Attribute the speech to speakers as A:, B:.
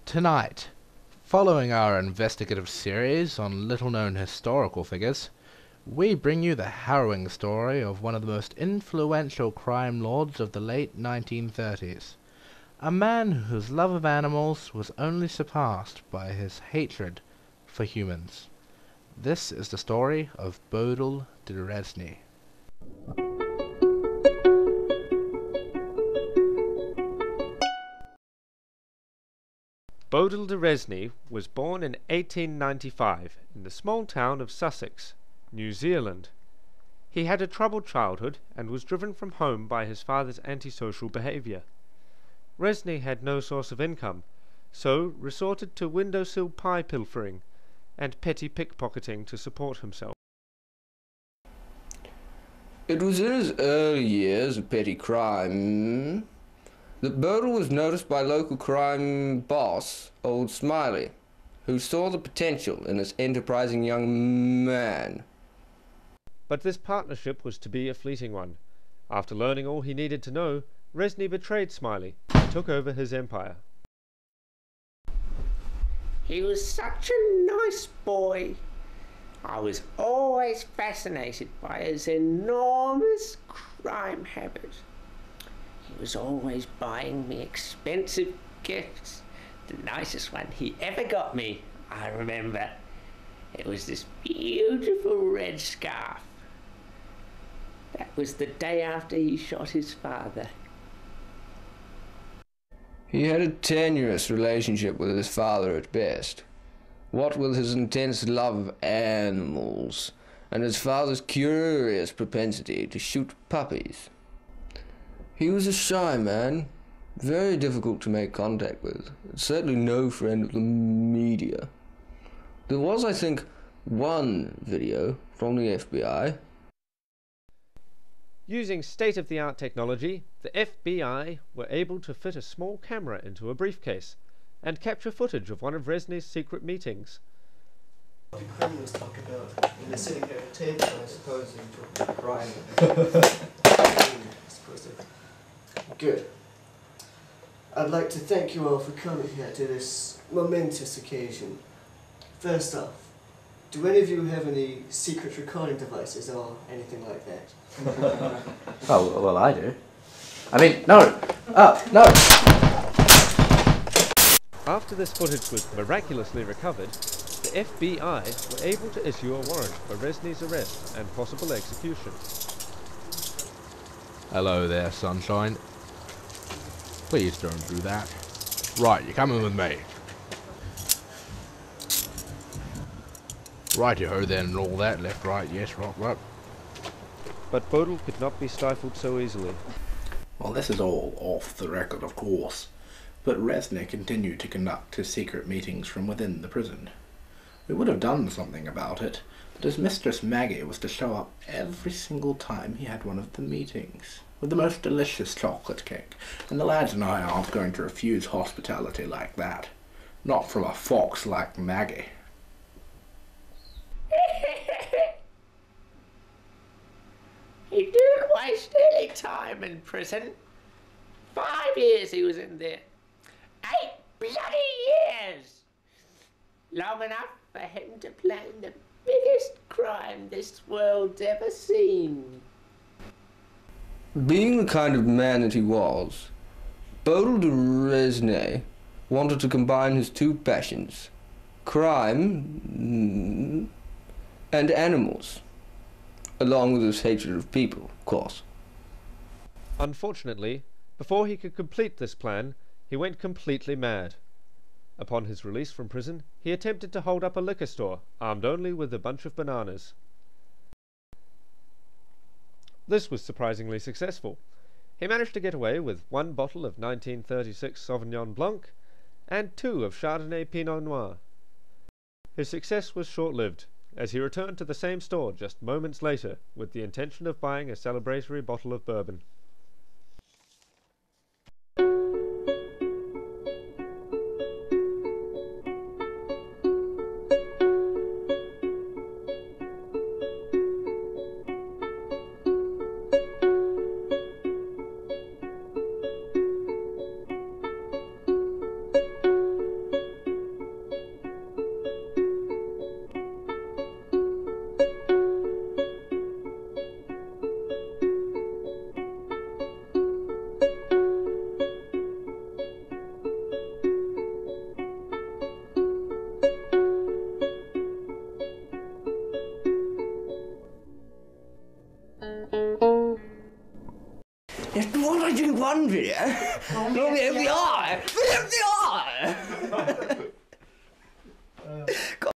A: Tonight, following our investigative series on little-known historical figures, we bring you the harrowing story of one of the most influential crime lords of the late 1930s, a man whose love of animals was only surpassed by his hatred for humans. This is the story of Bodil DeRezney.
B: Bodil DeRezney was born in 1895 in the small town of Sussex, New Zealand. He had a troubled childhood and was driven from home by his father's antisocial behaviour. Rezney had no source of income, so resorted to windowsill pie pilfering and petty pickpocketing to support himself.
C: It was in his early years of petty crime that Bodil was noticed by local crime boss, old Smiley, who saw the potential in this enterprising young man.
B: But this partnership was to be a fleeting one. After learning all he needed to know, Rezney betrayed Smiley and took over his empire.
D: He was such a nice boy. I was always fascinated by his enormous crime habit. He was always buying me expensive gifts. The nicest one he ever got me, I remember. It was this beautiful red scarf. That was the day after he shot his father.
C: He had a tenuous relationship with his father at best. What with his intense love of animals and his father's curious propensity to shoot puppies. He was a shy man, very difficult to make contact with, certainly no friend of the media. There was, I think, one video from the FBI.
B: Using state-of-the-art technology, the FBI were able to fit a small camera into a briefcase and capture footage of one of Rezney's secret meetings.
E: What do criminals talk about when they're sitting here at a table? I suppose they're talking about crime. Good. I'd like to thank you all for coming here to this momentous occasion. First off, do any of you have any secret recording devices or anything like that?
F: Oh, well, I do. I mean, no! No!
B: After this footage was miraculously recovered, the FBI were able to issue a warrant for Rezney's arrest and possible execution.
A: Hello there, sunshine. Please don't do that. Right, you're coming with me. Righty-ho then and all that, left, right, yes, right.
B: But Bodil could not be stifled so easily.
F: Well, this is all off the record, of course, but Rezney continued to conduct his secret meetings from within the prison. We would have done something about it, but his mistress Maggie was to show up every single time he had one of the meetings, with the most delicious chocolate cake, and the lads and I aren't going to refuse hospitality like that. Not from a fox like Maggie.
D: He didn't waste any time in prison. 5 years he was in there. 8 bloody years! Long enough for him to plan the biggest crime this world's ever seen.
C: Being the kind of man that he was, Bodil DeRezney wanted to combine his two passions, crime and animals, along with his hatred of people, of course.
B: Unfortunately, before he could complete this plan, he went completely mad. Upon his release from prison, he attempted to hold up a liquor store, armed only with a bunch of bananas. This was surprisingly successful. He managed to get away with 1 bottle of 1936 Sauvignon Blanc and 2 of Chardonnay Pinot Noir. His success was short-lived, as he returned to the same store just moments later with the intention of buying a celebratory bottle of bourbon.
C: Just what I do one video. From the FBI! The FBI!